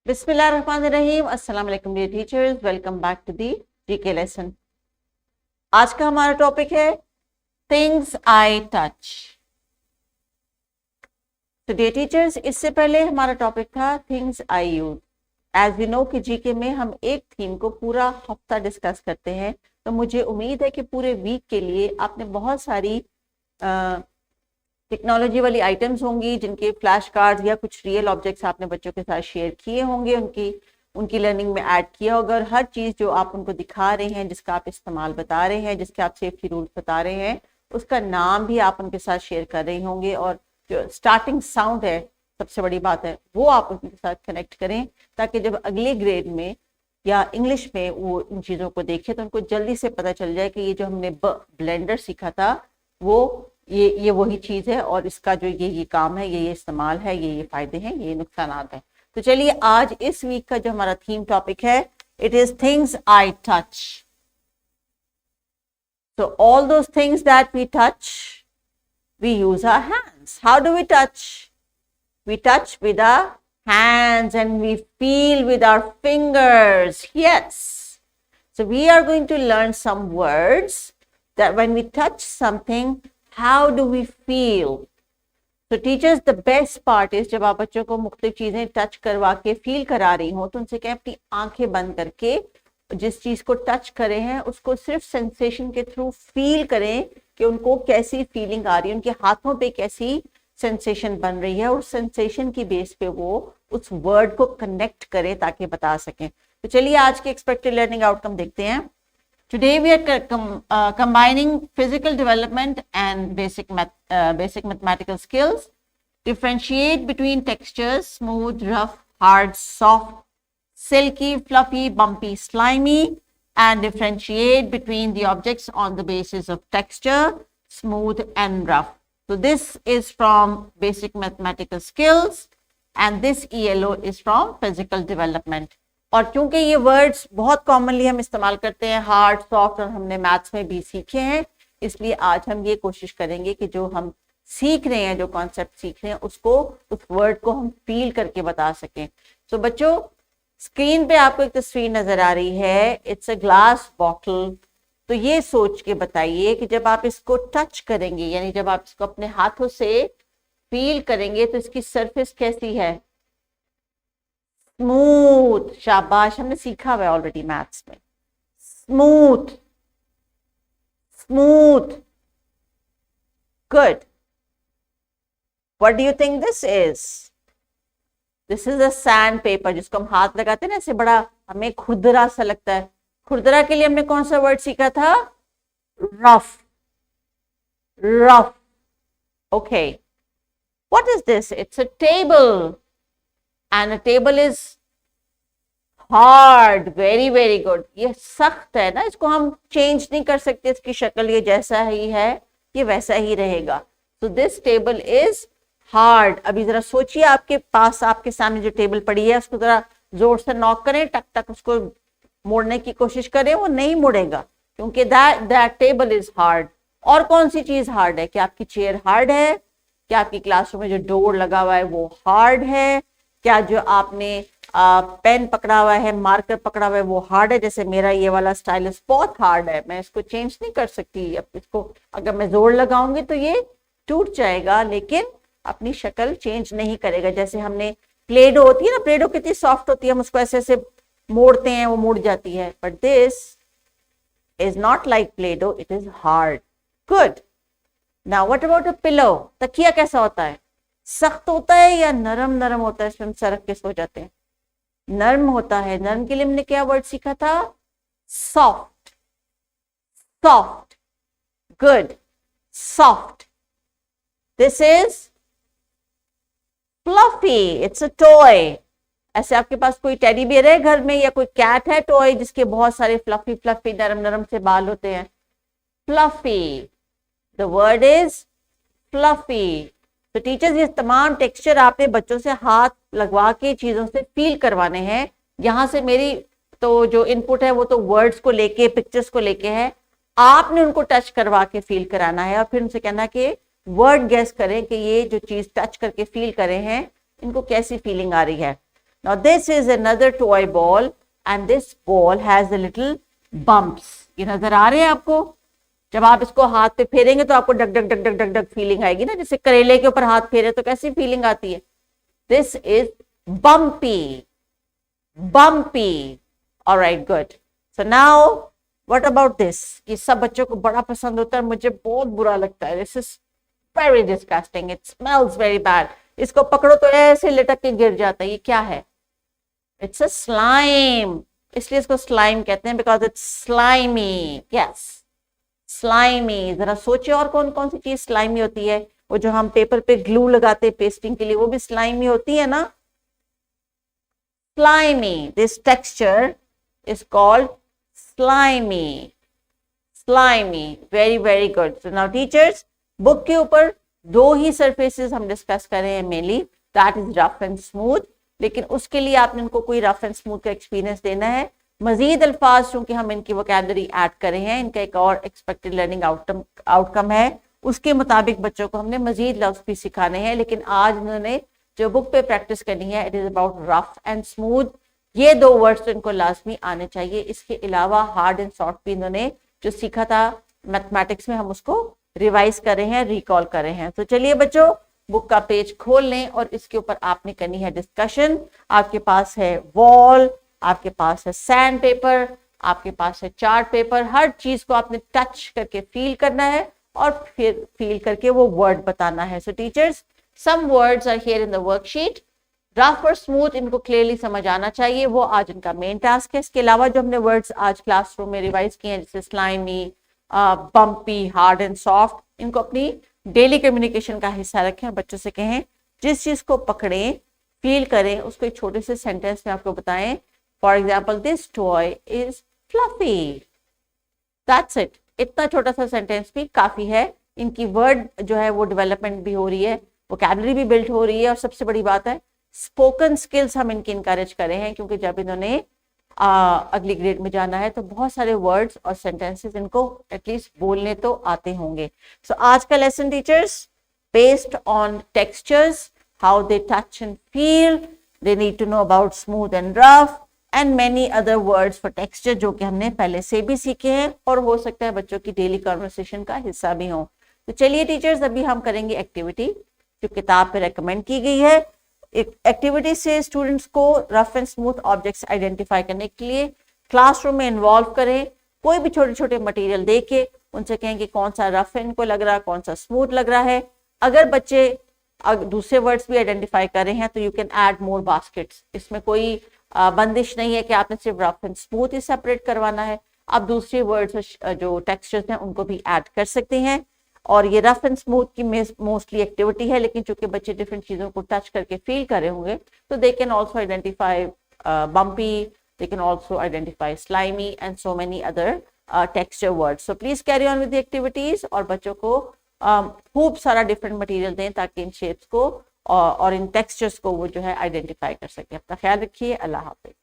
बिस्मिल्लाहिर्रहमानिर्रहीम। अस्सलाम वालेकुम dear teachers, welcome back to the GK lesson. आज का हमारा टॉपिक है थिंग्स आई टच। तो डियर टीचर्स, इससे पहले हमारा टॉपिक था things I use. As we know कि जीके में हम एक थीम को पूरा हफ्ता डिस्कस करते हैं, तो मुझे उम्मीद है कि पूरे वीक के लिए आपने बहुत सारी टेक्नोलॉजी वाली आइटम्स होंगी जिनके फ्लैश कार्ड्स या कुछ रियल ऑब्जेक्ट्स आपने बच्चों के साथ शेयर किए होंगे, उनकी लर्निंग में ऐड किया होगा। और हर चीज़ जो आप उनको दिखा रहे हैं, जिसका आप इस्तेमाल बता रहे हैं, जिसके आप सेफ्टी रूल्स बता रहे हैं, उसका नाम भी आप उनके साथ शेयर कर रहे होंगे। और जो स्टार्टिंग साउंड है, सबसे बड़ी बात है, वो आप उनके साथ कनेक्ट करें, ताकि जब अगले ग्रेड में या इंग्लिश में वो इन चीज़ों को देखें तो उनको जल्दी से पता चल जाए कि ये जो हमने ब्लेंडर सीखा था वो ये वही चीज़ है, और इसका जो ये काम है, ये इस्तेमाल है, ये फायदे हैं, ये नुकसानात हैं। तो चलिए, आज इस वीक का जो हमारा थीम टॉपिक है, it is things I touch. So all those things that we touch, we use our hands. How do we touch? We touch with our hands and we feel with our fingers. Yes. So we are going to learn some words that when we touch something, how do we feel? So teachers, the best part is जब आप बच्चों को मुख्तलिफ चीजें touch करवा के feel करा रही हो, तो उनसे कहें अपनी आंखें बंद करके जिस चीज को टच करे हैं उसको सिर्फ सेंसेशन के थ्रू फील करें कि उनको कैसी फीलिंग आ रही है, उनके हाथों पे कैसी सेंसेशन बन रही है, और सेंसेशन की बेस पे वो उस वर्ड को कनेक्ट करें ताकि बता सकें। तो चलिए, आज के एक्सपेक्टेड लर्निंग आउटकम देखते हैं। Today we are combining physical development and basic mathematical skills. Differentiate between textures: smooth, rough, hard, soft, silky, fluffy, bumpy, slimy. And differentiate between the objects on the basis of texture: smooth and rough. So this is from basic mathematical skills and this ELO is from physical development. और क्योंकि ये words बहुत commonly हम इस्तेमाल करते हैं, hard, soft, और हमने मैथ्स में भी सीखे हैं, इसलिए आज हम ये कोशिश करेंगे कि जो हम सीख रहे हैं, जो कॉन्सेप्ट सीख रहे हैं, उसको, उस वर्ड को हम फील करके बता सकें। तो बच्चों, स्क्रीन पे आपको एक तस्वीर नजर आ रही है, इट्स अ ग्लास बॉटल। तो ये सोच के बताइए कि जब आप इसको टच करेंगे, यानी जब आप इसको अपने हाथों से फील करेंगे, तो इसकी सरफेस कैसी है? स्मूथ। शाबाश, हमने सीखा हुआ है ऑलरेडी मैथ्स में। Smooth, smooth, good. What do you think this is? This is a sand paper, जिसको हम हाथ लगाते हैं ना, ऐसे बड़ा हमें खुरदरा सा लगता है। खुरदरा के लिए हमने कौन सा वर्ड सीखा था? Rough, rough. Okay, what is this? It's a table. And a table is hard. Very very good. ये सख्त है ना, इसको हम चेंज नहीं कर सकते, इसकी शक्ल ये जैसा ही है ये वैसा ही रहेगा। So this table is hard. अभी जरा सोचिए, आपके पास, आपके सामने जो टेबल पड़ी है, उसको जरा जोर से नॉक करें, टक टक उसको मोड़ने की कोशिश करें, वो नहीं मुड़ेगा, क्योंकि that table is hard. और कौन सी चीज हार्ड है? क्या आपकी चेयर हार्ड है? क्या आपकी क्लासरूम में जो डोर लगा हुआ है वो हार्ड है? क्या जो आपने पेन पकड़ा हुआ है, मार्कर पकड़ा हुआ है, वो हार्ड है? जैसे मेरा ये वाला स्टाइलस बहुत हार्ड है, मैं इसको चेंज नहीं कर सकती। अब इसको अगर मैं जोर लगाऊंगी तो ये टूट जाएगा, लेकिन अपनी शक्ल चेंज नहीं करेगा। जैसे हमने प्लेडो होती है ना, प्लेडो कितनी सॉफ्ट होती है, हम उसको ऐसे ऐसे मोड़ते हैं, वो मुड़ जाती है। But this is not like Play-Doh, it is hard. Good. Now what about a pillow? तकिया कैसा होता है? सख्त होता है या नरम नरम होता है? इसमें हम सरक के सो जाते हैं। नरम होता है। नरम के लिए हमने क्या वर्ड सीखा था? Soft, soft. Good, soft. This is fluffy, it's a toy. ऐसे आपके पास कोई टेडी बियर है घर में, या कोई कैट है टॉय जिसके बहुत सारे फ्लफी फ्लफी नरम नरम से बाल होते हैं? Fluffy. The word is fluffy. तो टीचर्स, ये तमाम टेक्सचर आपने बच्चों से हाथ लगवा के चीजों से फील करवाने हैं। यहाँ से मेरी तो जो इनपुट है वो तो वर्ड्स को लेके, पिक्चर्स को लेके है। आपने उनको टच करवा के फील कराना है, और फिर उनसे कहना कि वर्ड गेस करें कि ये जो चीज टच करके फील करे हैं, इनको कैसी फीलिंग आ रही है। Now this is another toy ball and this ball has a little bumps. ये नजर आ रहे हैं आपको? जब आप इसको हाथ पे फेरेंगे तो आपको डग डग डग डग डग डग फीलिंग आएगी ना, जैसे करेले के ऊपर हाथ फेरे तो कैसी फीलिंग आती है? This is bumpy. Bumpy. All right, good. So now what about this? ये सब बच्चों को बड़ा पसंद होता है, मुझे बहुत बुरा लगता है. This is very disgusting. It smells very bad. इसको पकड़ो तो ऐसे लटक के गिर जाता है. ये क्या है? It's a slime. इसलिए इसको slime कहते हैं because it's slimy. Yes, slimy. जरा सोचिए और कौन कौन सी चीज slimy होती है? वो जो हम पेपर पे ग्लू लगाते हैं पेस्टिंग के लिए, वो भी slimy होती है ना? Slimy. This texture is called slimy. Slimy. Very very good. So now teachers, book के ऊपर दो ही सरफेसेस हम डिस्कस कर रहे हैं mainly, that is rough and smooth. लेकिन उसके लिए आपने इनको कोई रफ एंड स्मूथ का एक्सपीरियंस देना है. मजीद अल्फाज चूंकि हम इनकी वोकैबुलरी ऐड कर रहे हैं, इनका एक और एक्सपेक्टेड लर्निंग आउटकम है, उसके मुताबिक बच्चों को हमने मजीद लफ्ज भी सिखाने हैं. लेकिन आज उन्होंने जो बुक पे प्रैक्टिस करनी है, it is about rough and smooth. ये दो वर्ड्स तो इनको लाजमी आने चाहिए. इसके अलावा हार्ड एंड सॉफ्ट भी इन्होंने जो सीखा था मैथमेटिक्स में, हम उसको रिवाइज कर रहे हैं, रिकॉल कर रहे हैं. तो चलिए बच्चों, बुक का पेज खोल लें और इसके ऊपर आपने करनी है डिस्कशन. आपके पास है वॉल, आपके पास है सैंड पेपर, आपके पास है चार्ट पेपर. हर चीज को आपने टच करके फील करना है और फिर फील करके वो वर्ड बताना है. So teachers, some words are here in the worksheet. Rough और स्मूथ इनको क्लियरली समझ आना चाहिए, वो आज इनका मेन टास्क है. इसके अलावा जो हमने वर्ड्स आज क्लासरूम में रिवाइज किए हैं, जैसे slimy, bumpy, hard and soft, इनको अपनी डेली कम्युनिकेशन का हिस्सा रखें और बच्चों से कहें जिस चीज को पकड़ें, फील करें, उसको एक छोटे से सेंटेंस में आपको बताएं. For example, this toy is fluffy. That's it. इतना छोटा सा सेंटेंस भी काफी है. इनकी वर्ड जो है वो डेवलपमेंट भी हो रही है, वोकैबुलरी भी बिल्ड हो रही है, और सबसे बड़ी बात है स्पोकन स्किल्स हम इनकी इनकरेज कर रहे हैं, क्योंकि जब इन्होंने अगली ग्रेड में जाना है तो बहुत सारे वर्ड्स और सेंटेंसेस इनको एटलीस्ट बोलने तो आते होंगे. सो आज का lesson teachers, based on textures, how they touch and feel, they need to know about smooth and rough and many other words for texture, जो कि हमने पहले से भी सीखे हैं और हो सकता है बच्चों की डेली कॉन्वर्सेशन का हिस्सा भी हो. तो चलिए टीचर्स, अभी हम करेंगे एक्टिविटी जो किताब पे रेकमेंड की गई है. एक्टिविटी से स्टूडेंट्स को rough and smooth objects identify करने के लिए क्लासरूम में इन्वॉल्व करें. कोई भी छोटे छोटे मटेरियल देके उनसे कहें कि कौन सा रफ इनको लग रहा है, कौन सा स्मूथ लग रहा है. अगर बच्चे दूसरे वर्ड्स भी आइडेंटिफाई कर रहे हैं तो you can add more baskets. इसमें कोई बंदिश नहीं है कि आपने सिर्फ rough and smooth he separate करवाना है. आप दूसरे वर्ड्स जो टेक्सचर्स हैं उनको भी ऐड कर सकते हैं. और ये रफ एंड स्मूथ की मोस्टली एक्टिविटी है, लेकिन चूंकि बच्चे डिफरेंट चीजों को टच करके फील कर रहे होंगे तो they can also identify bumpy, they can also identify slimy and so many other texture words. So please carry on with the activities और बच्चों को खूब सारा डिफरेंट मटेरियल दें ताकि इन शेप्स को और इन टेक्सचर्स को वो जो है आइडेंटिफाई कर सके. अपना ख्याल रखिए. अल्लाह हाफिज.